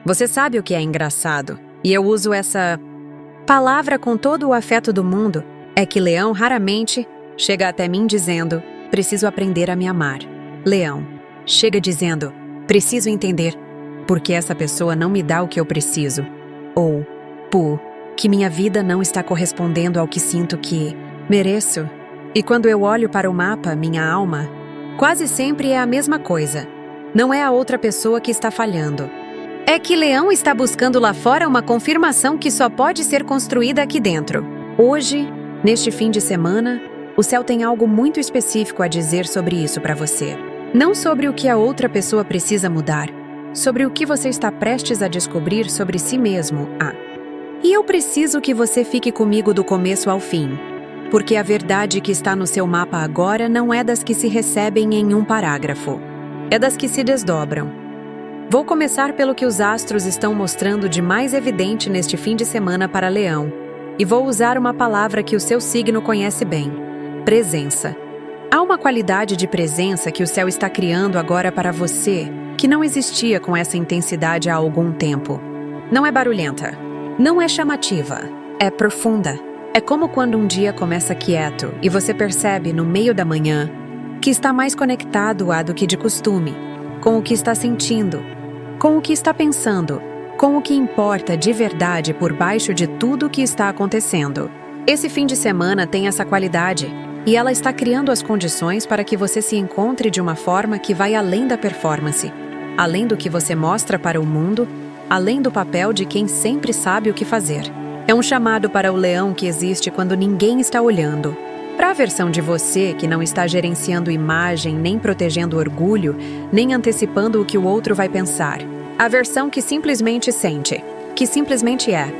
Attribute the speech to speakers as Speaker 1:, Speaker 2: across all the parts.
Speaker 1: Você sabe o que é engraçado, e eu uso essa palavra com todo o afeto do mundo, é que Leão raramente chega até mim dizendo, preciso aprender a me amar. Leão chega dizendo, preciso entender porque essa pessoa não me dá o que eu preciso. Ou, que minha vida não está correspondendo ao que sinto que mereço. E quando eu olho para o mapa, minha alma, quase sempre é a mesma coisa. Não é a outra pessoa que está falhando. É que Leão está buscando lá fora uma confirmação que só pode ser construída aqui dentro. Hoje, neste fim de semana, o céu tem algo muito específico a dizer sobre isso para você. Não sobre o que a outra pessoa precisa mudar, sobre o que você está prestes a descobrir sobre si mesmo. E eu preciso que você fique comigo do começo ao fim, porque a verdade que está no seu mapa agora não é das que se recebem em um parágrafo, é das que se desdobram. Vou começar pelo que os astros estão mostrando de mais evidente neste fim de semana para Leão, e vou usar uma palavra que o seu signo conhece bem: presença. Há uma qualidade de presença que o céu está criando agora para você, que não existia com essa intensidade há algum tempo. Não é barulhenta, não é chamativa, é profunda. É como quando um dia começa quieto e você percebe no meio da manhã que está mais conectado do que de costume, com o que está sentindo, com o que está pensando, com o que importa de verdade por baixo de tudo o que está acontecendo. Esse fim de semana tem essa qualidade, e ela está criando as condições para que você se encontre de uma forma que vai além da performance, além do que você mostra para o mundo, além do papel de quem sempre sabe o que fazer. É um chamado para o leão que existe quando ninguém está olhando. Para a versão de você que não está gerenciando imagem, nem protegendo orgulho, nem antecipando o que o outro vai pensar. A versão que simplesmente sente, que simplesmente é.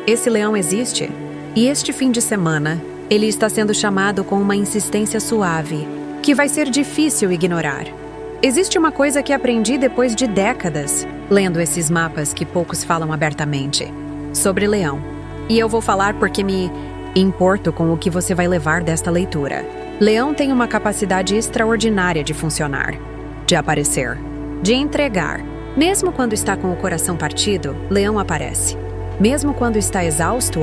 Speaker 1: Esse leão existe, e este fim de semana, ele está sendo chamado com uma insistência suave, que vai ser difícil ignorar. Existe uma coisa que aprendi depois de décadas, lendo esses mapas que poucos falam abertamente, sobre Leão. E eu vou falar porque me importo com o que você vai levar desta leitura. Leão tem uma capacidade extraordinária de funcionar, de aparecer, de entregar. Mesmo quando está com o coração partido, Leão aparece. Mesmo quando está exausto,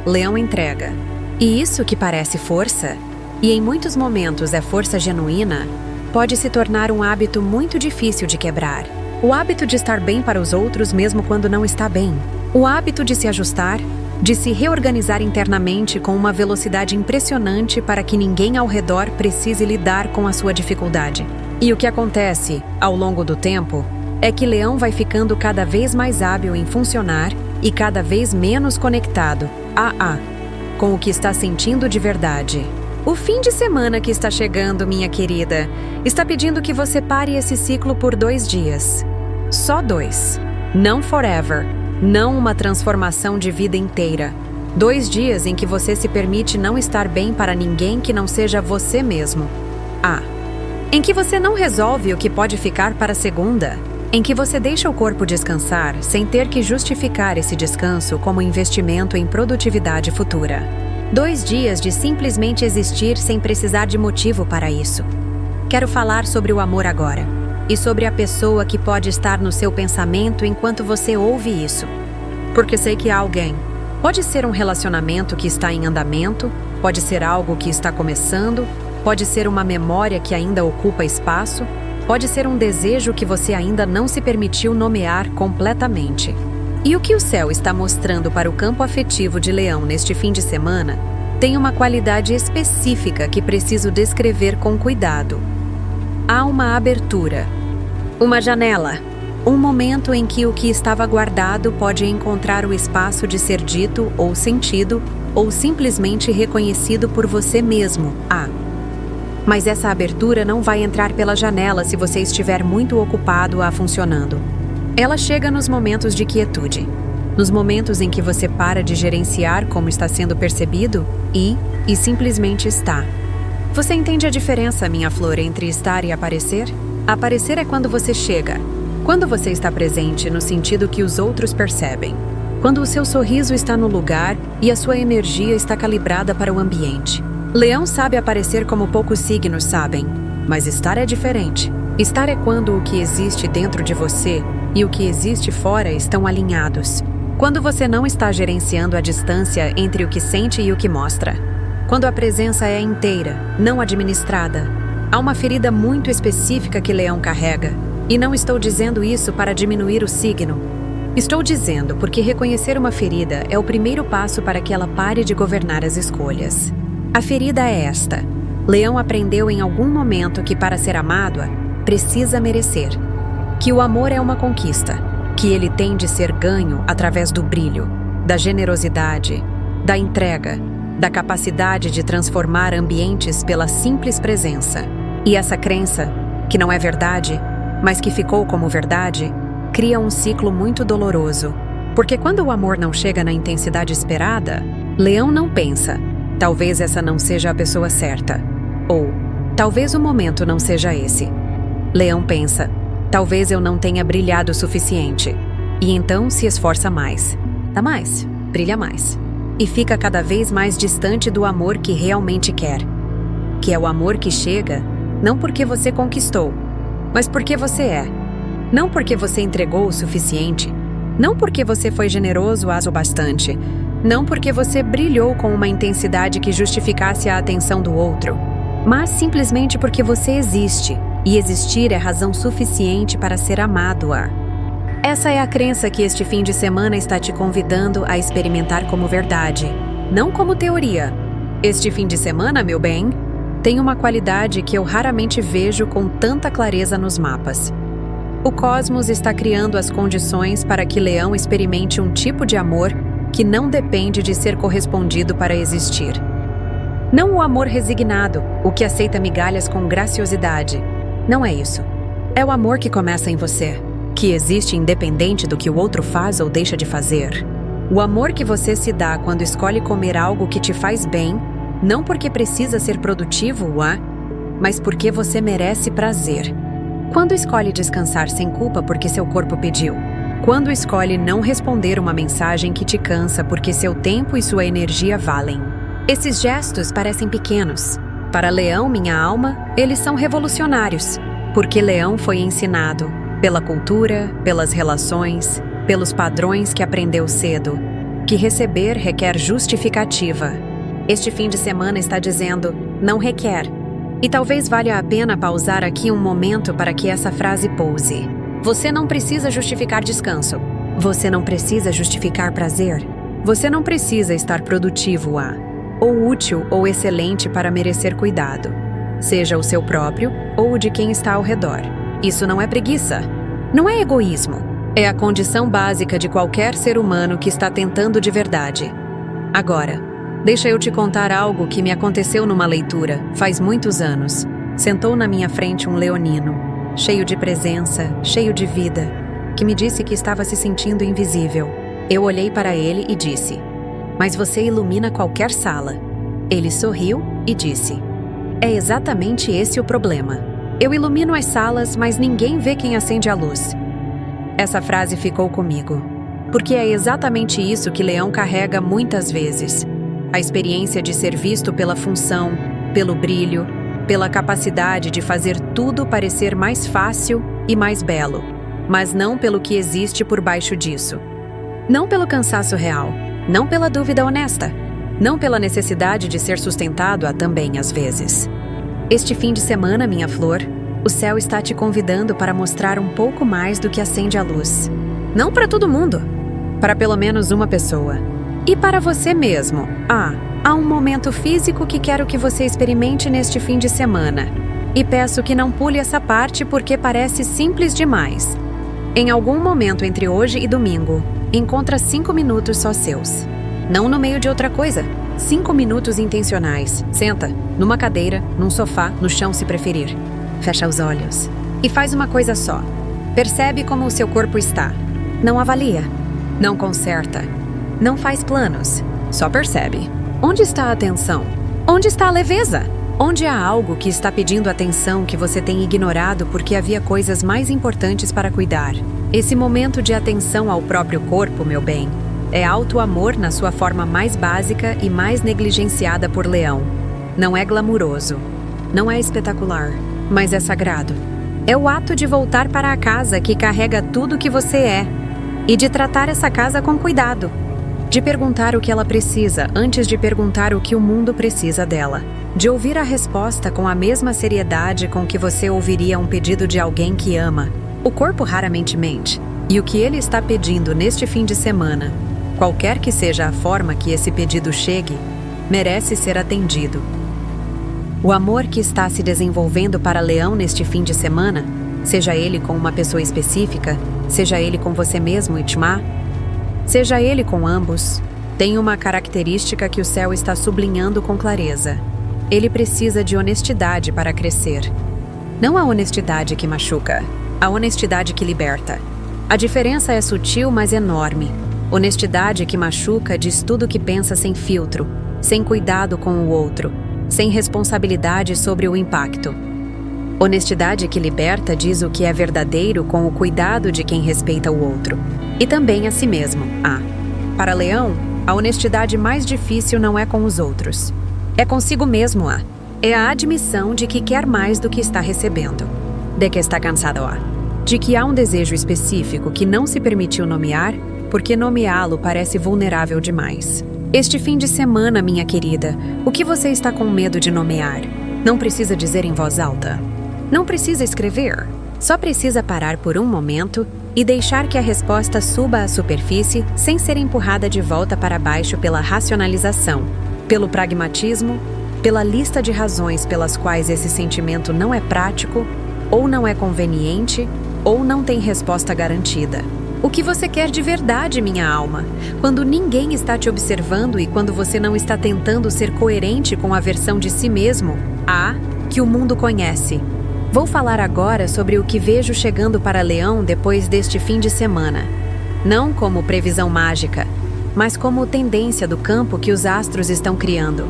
Speaker 1: Leão entrega. E isso que parece força, e em muitos momentos é força genuína, pode se tornar um hábito muito difícil de quebrar. O hábito de estar bem para os outros mesmo quando não está bem. O hábito de se ajustar, de se reorganizar internamente com uma velocidade impressionante para que ninguém ao redor precise lidar com a sua dificuldade. E o que acontece, ao longo do tempo, é que Leão vai ficando cada vez mais hábil em funcionar e cada vez menos conectado com o que está sentindo de verdade. O fim de semana que está chegando, minha querida, está pedindo que você pare esse ciclo por 2 dias. Só 2. Não forever. Não uma transformação de vida inteira. 2 dias em que você se permite não estar bem para ninguém que não seja você mesmo. Em que você não resolve o que pode ficar para segunda. Em que você deixa o corpo descansar sem ter que justificar esse descanso como investimento em produtividade futura. 2 dias de simplesmente existir sem precisar de motivo para isso. Quero falar sobre o amor agora, e sobre a pessoa que pode estar no seu pensamento enquanto você ouve isso. Porque sei que há alguém. Pode ser um relacionamento que está em andamento, pode ser algo que está começando, pode ser uma memória que ainda ocupa espaço, pode ser um desejo que você ainda não se permitiu nomear completamente. E o que o céu está mostrando para o campo afetivo de Leão neste fim de semana tem uma qualidade específica que preciso descrever com cuidado. Há uma abertura, uma janela, um momento em que o que estava guardado pode encontrar o espaço de ser dito ou sentido ou simplesmente reconhecido por você mesmo. Mas essa abertura não vai entrar pela janela se você estiver muito ocupado funcionando. Ela chega nos momentos de quietude, nos momentos em que você para de gerenciar como está sendo percebido e simplesmente está. Você entende a diferença, minha flor, entre estar e aparecer? Aparecer é quando você chega, quando você está presente no sentido que os outros percebem, quando o seu sorriso está no lugar e a sua energia está calibrada para o ambiente. Leão sabe aparecer como poucos signos sabem, mas estar é diferente. Estar é quando o que existe dentro de você e o que existe fora estão alinhados. Quando você não está gerenciando a distância entre o que sente e o que mostra. Quando a presença é inteira, não administrada. Há uma ferida muito específica que Leão carrega. E não estou dizendo isso para diminuir o signo. Estou dizendo porque reconhecer uma ferida é o primeiro passo para que ela pare de governar as escolhas. A ferida é esta. Leão aprendeu em algum momento que para ser amado, precisa merecer. Que o amor é uma conquista. Que ele tem de ser ganho através do brilho, da generosidade, da entrega, da capacidade de transformar ambientes pela simples presença. E essa crença, que não é verdade, mas que ficou como verdade, cria um ciclo muito doloroso. Porque quando o amor não chega na intensidade esperada, Leão não pensa, talvez essa não seja a pessoa certa. Ou, talvez o momento não seja esse. Leão pensa, talvez eu não tenha brilhado o suficiente. E então se esforça mais. Dá mais, brilha mais. E fica cada vez mais distante do amor que realmente quer. Que é o amor que chega, não porque você conquistou, mas porque você é. Não porque você entregou o suficiente. Não porque você foi generoso o bastante. Não porque você brilhou com uma intensidade que justificasse a atenção do outro. Mas simplesmente porque você existe. E existir é razão suficiente para ser amado. Essa é a crença que este fim de semana está te convidando a experimentar como verdade, não como teoria. Este fim de semana, meu bem, tem uma qualidade que eu raramente vejo com tanta clareza nos mapas. O cosmos está criando as condições para que Leão experimente um tipo de amor que não depende de ser correspondido para existir. Não o amor resignado, o que aceita migalhas com graciosidade. Não é isso. É o amor que começa em você, que existe independente do que o outro faz ou deixa de fazer. O amor que você se dá quando escolhe comer algo que te faz bem, não porque precisa ser produtivo, mas porque você merece prazer. Quando escolhe descansar sem culpa porque seu corpo pediu. Quando escolhe não responder uma mensagem que te cansa porque seu tempo e sua energia valem. Esses gestos parecem pequenos. Para Leão, minha alma, eles são revolucionários, porque Leão foi ensinado, pela cultura, pelas relações, pelos padrões que aprendeu cedo, que receber requer justificativa. Este fim de semana está dizendo, não requer. E talvez valha a pena pausar aqui um momento para que essa frase pouse. Você não precisa justificar descanso. Você não precisa justificar prazer. Você não precisa estar produtivo ou útil ou excelente para merecer cuidado, seja o seu próprio ou o de quem está ao redor. Isso não é preguiça, não é egoísmo, é a condição básica de qualquer ser humano que está tentando de verdade. Agora, deixa eu te contar algo que me aconteceu numa leitura, faz muitos anos. Sentou na minha frente um leonino, cheio de presença, cheio de vida, que me disse que estava se sentindo invisível. Eu olhei para ele e disse, mas você ilumina qualquer sala. Ele sorriu e disse, é exatamente esse o problema. Eu ilumino as salas, mas ninguém vê quem acende a luz. Essa frase ficou comigo, porque é exatamente isso que Leão carrega muitas vezes. A experiência de ser visto pela função, pelo brilho, pela capacidade de fazer tudo parecer mais fácil e mais belo, mas não pelo que existe por baixo disso. Não pelo cansaço real. Não pela dúvida honesta, não pela necessidade de ser sustentado também às vezes. Este fim de semana, minha flor, o céu está te convidando para mostrar um pouco mais do que acende a luz. Não para todo mundo, para pelo menos uma pessoa. E para você mesmo. Há um momento físico que quero que você experimente neste fim de semana. E peço que não pule essa parte porque parece simples demais. Em algum momento entre hoje e domingo, encontra 5 minutos só seus. Não no meio de outra coisa. 5 minutos intencionais. Senta, numa cadeira, num sofá, no chão se preferir. Fecha os olhos. E faz uma coisa só. Percebe como o seu corpo está. Não avalia. Não conserta. Não faz planos. Só percebe. Onde está a atenção? Onde está a leveza? Onde há algo que está pedindo atenção que você tem ignorado porque havia coisas mais importantes para cuidar? Esse momento de atenção ao próprio corpo, meu bem, é auto-amor na sua forma mais básica e mais negligenciada por Leão. Não é glamuroso, não é espetacular, mas é sagrado. É o ato de voltar para a casa que carrega tudo o que você é e de tratar essa casa com cuidado. De perguntar o que ela precisa antes de perguntar o que o mundo precisa dela. De ouvir a resposta com a mesma seriedade com que você ouviria um pedido de alguém que ama. O corpo raramente mente, e o que ele está pedindo neste fim de semana, qualquer que seja a forma que esse pedido chegue, merece ser atendido. O amor que está se desenvolvendo para Leão neste fim de semana, seja ele com uma pessoa específica, seja ele com você mesmo, Itmá, seja ele com ambos, tem uma característica que o céu está sublinhando com clareza. Ele precisa de honestidade para crescer. Não a honestidade que machuca, a honestidade que liberta. A diferença é sutil, mas enorme. Honestidade que machuca diz tudo o que pensa sem filtro, sem cuidado com o outro, sem responsabilidade sobre o impacto. Honestidade que liberta diz o que é verdadeiro com o cuidado de quem respeita o outro. E também a si mesmo. Para Leão, a honestidade mais difícil não é com os outros. É consigo mesmo. É a admissão de que quer mais do que está recebendo. De que está cansado. De que há um desejo específico que não se permitiu nomear, porque nomeá-lo parece vulnerável demais. Este fim de semana, minha querida, o que você está com medo de nomear? Não precisa dizer em voz alta. Não precisa escrever. Só precisa parar por um momento e deixar que a resposta suba à superfície sem ser empurrada de volta para baixo pela racionalização, pelo pragmatismo, pela lista de razões pelas quais esse sentimento não é prático, ou não é conveniente, ou não tem resposta garantida. O que você quer de verdade, minha alma? Quando ninguém está te observando e quando você não está tentando ser coerente com a versão de si mesmo, que o mundo conhece. Vou falar agora sobre o que vejo chegando para Leão depois deste fim de semana. Não como previsão mágica, mas como tendência do campo que os astros estão criando.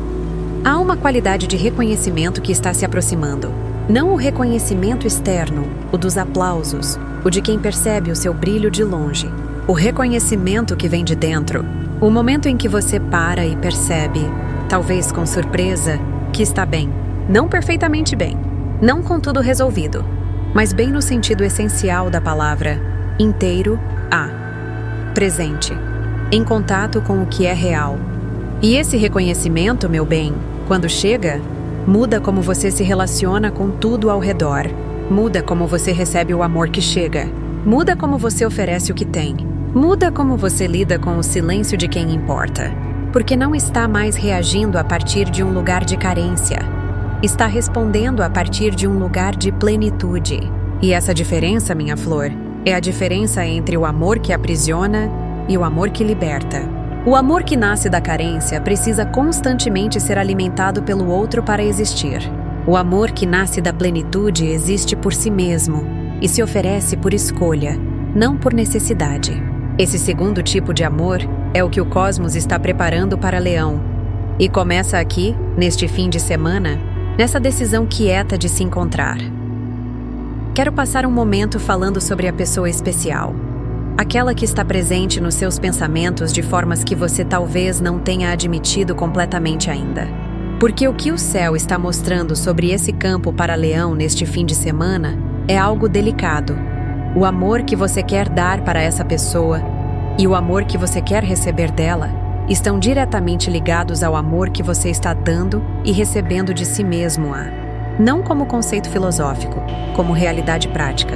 Speaker 1: Há uma qualidade de reconhecimento que está se aproximando. Não o reconhecimento externo, o dos aplausos, o de quem percebe o seu brilho de longe. O reconhecimento que vem de dentro. O momento em que você para e percebe, talvez com surpresa, que está bem. Não perfeitamente bem. Não com tudo resolvido, mas bem no sentido essencial da palavra, inteiro, presente, em contato com o que é real. E esse reconhecimento, meu bem, quando chega, muda como você se relaciona com tudo ao redor, muda como você recebe o amor que chega, muda como você oferece o que tem, muda como você lida com o silêncio de quem importa, porque não está mais reagindo a partir de um lugar de carência. Está respondendo a partir de um lugar de plenitude. E essa diferença, minha flor, é a diferença entre o amor que aprisiona e o amor que liberta. O amor que nasce da carência precisa constantemente ser alimentado pelo outro para existir. O amor que nasce da plenitude existe por si mesmo e se oferece por escolha, não por necessidade. Esse segundo tipo de amor é o que o cosmos está preparando para Leão. E começa aqui, neste fim de semana, nessa decisão quieta de se encontrar. Quero passar um momento falando sobre a pessoa especial. Aquela que está presente nos seus pensamentos de formas que você talvez não tenha admitido completamente ainda. Porque o que o céu está mostrando sobre esse campo para Leão neste fim de semana é algo delicado. O amor que você quer dar para essa pessoa e o amor que você quer receber dela estão diretamente ligados ao amor que você está dando e recebendo de si mesmo. Não como conceito filosófico, como realidade prática.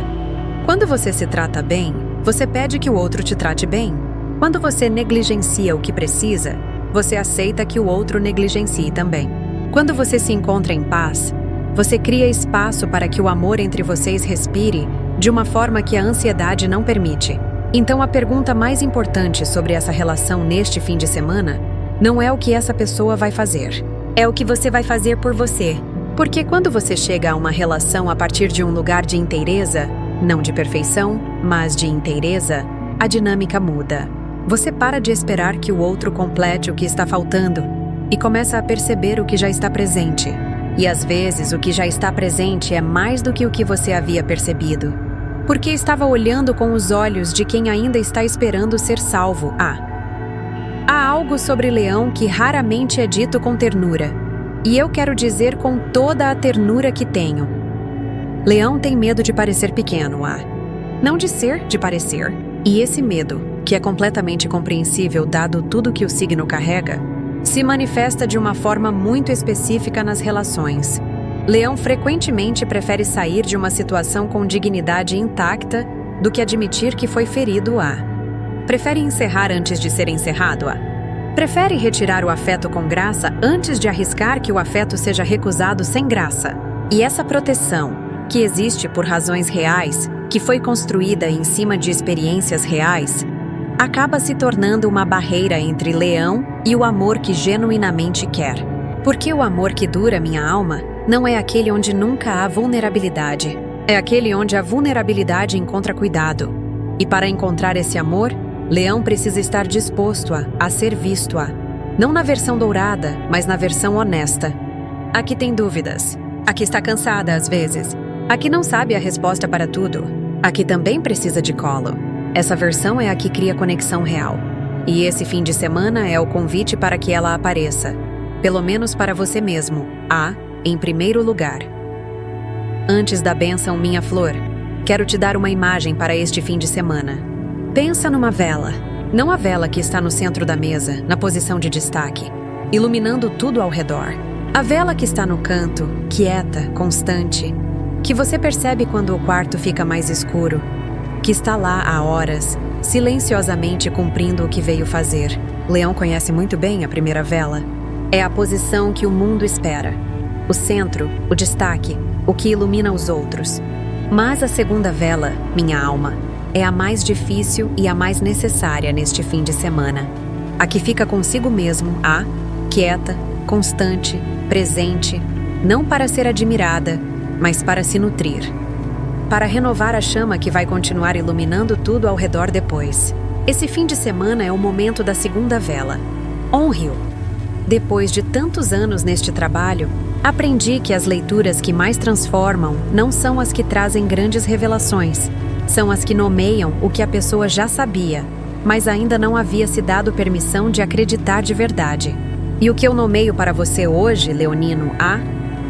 Speaker 1: Quando você se trata bem, você pede que o outro te trate bem. Quando você negligencia o que precisa, você aceita que o outro negligencie também. Quando você se encontra em paz, você cria espaço para que o amor entre vocês respire de uma forma que a ansiedade não permite. Então a pergunta mais importante sobre essa relação neste fim de semana não é o que essa pessoa vai fazer, é o que você vai fazer por você. Porque quando você chega a uma relação a partir de um lugar de inteireza, não de perfeição, mas de inteireza, a dinâmica muda. Você para de esperar que o outro complete o que está faltando e começa a perceber o que já está presente. E às vezes o que já está presente é mais do que o que você havia percebido. Porque estava olhando com os olhos de quem ainda está esperando ser salvo. Há algo sobre Leão que raramente é dito com ternura. E eu quero dizer com toda a ternura que tenho. Leão tem medo de parecer pequeno, não de ser, de parecer. E esse medo, que é completamente compreensível dado tudo que o signo carrega, se manifesta de uma forma muito específica nas relações. Leão frequentemente prefere sair de uma situação com dignidade intacta do que admitir que foi ferido, prefere encerrar antes de ser encerrado, prefere retirar o afeto com graça antes de arriscar que o afeto seja recusado sem graça. E essa proteção, que existe por razões reais, que foi construída em cima de experiências reais, acaba se tornando uma barreira entre Leão e o amor que genuinamente quer. Porque o amor que dura minha alma não é aquele onde nunca há vulnerabilidade, é aquele onde a vulnerabilidade encontra cuidado. E para encontrar esse amor, Leão precisa estar disposto a ser visto, não na versão dourada, mas na versão honesta. A que tem dúvidas, a que está cansada às vezes, a que não sabe a resposta para tudo, a que também precisa de colo. Essa versão é a que cria conexão real. E esse fim de semana é o convite para que ela apareça, pelo menos para você mesmo, em primeiro lugar. Antes da bênção, minha flor, quero te dar uma imagem para este fim de semana. Pensa numa vela, não a vela que está no centro da mesa, na posição de destaque, iluminando tudo ao redor. A vela que está no canto, quieta, constante, que você percebe quando o quarto fica mais escuro, que está lá há horas, silenciosamente cumprindo o que veio fazer. Leão conhece muito bem a primeira vela. É a posição que o mundo espera. O centro, o destaque, o que ilumina os outros. Mas a segunda vela, minha alma, é a mais difícil e a mais necessária neste fim de semana. A que fica consigo mesmo, quieta, constante, presente, não para ser admirada, mas para se nutrir. Para renovar a chama que vai continuar iluminando tudo ao redor depois. Esse fim de semana é o momento da segunda vela. Honre-o. Depois de tantos anos neste trabalho, aprendi que as leituras que mais transformam não são as que trazem grandes revelações, são as que nomeiam o que a pessoa já sabia, mas ainda não havia se dado permissão de acreditar de verdade. E o que eu nomeio para você hoje, leonino,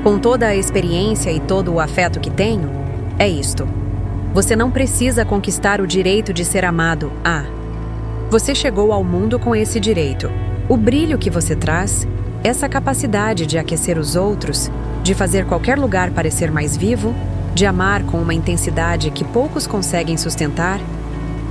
Speaker 1: com toda a experiência e todo o afeto que tenho, é isto. Você não precisa conquistar o direito de ser amado, Você chegou ao mundo com esse direito. O brilho que você traz, essa capacidade de aquecer os outros, de fazer qualquer lugar parecer mais vivo, de amar com uma intensidade que poucos conseguem sustentar,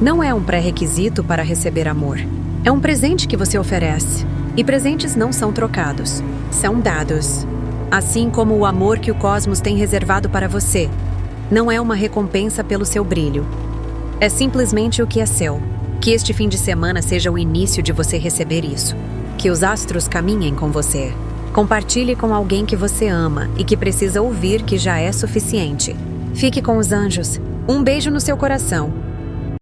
Speaker 1: não é um pré-requisito para receber amor. É um presente que você oferece. E presentes não são trocados, são dados. Assim como o amor que o cosmos tem reservado para você, não é uma recompensa pelo seu brilho. É simplesmente o que é seu. Que este fim de semana seja o início de você receber isso. Que os astros caminhem com você. Compartilhe com alguém que você ama e que precisa ouvir que já é suficiente. Fique com os anjos. Um beijo no seu coração.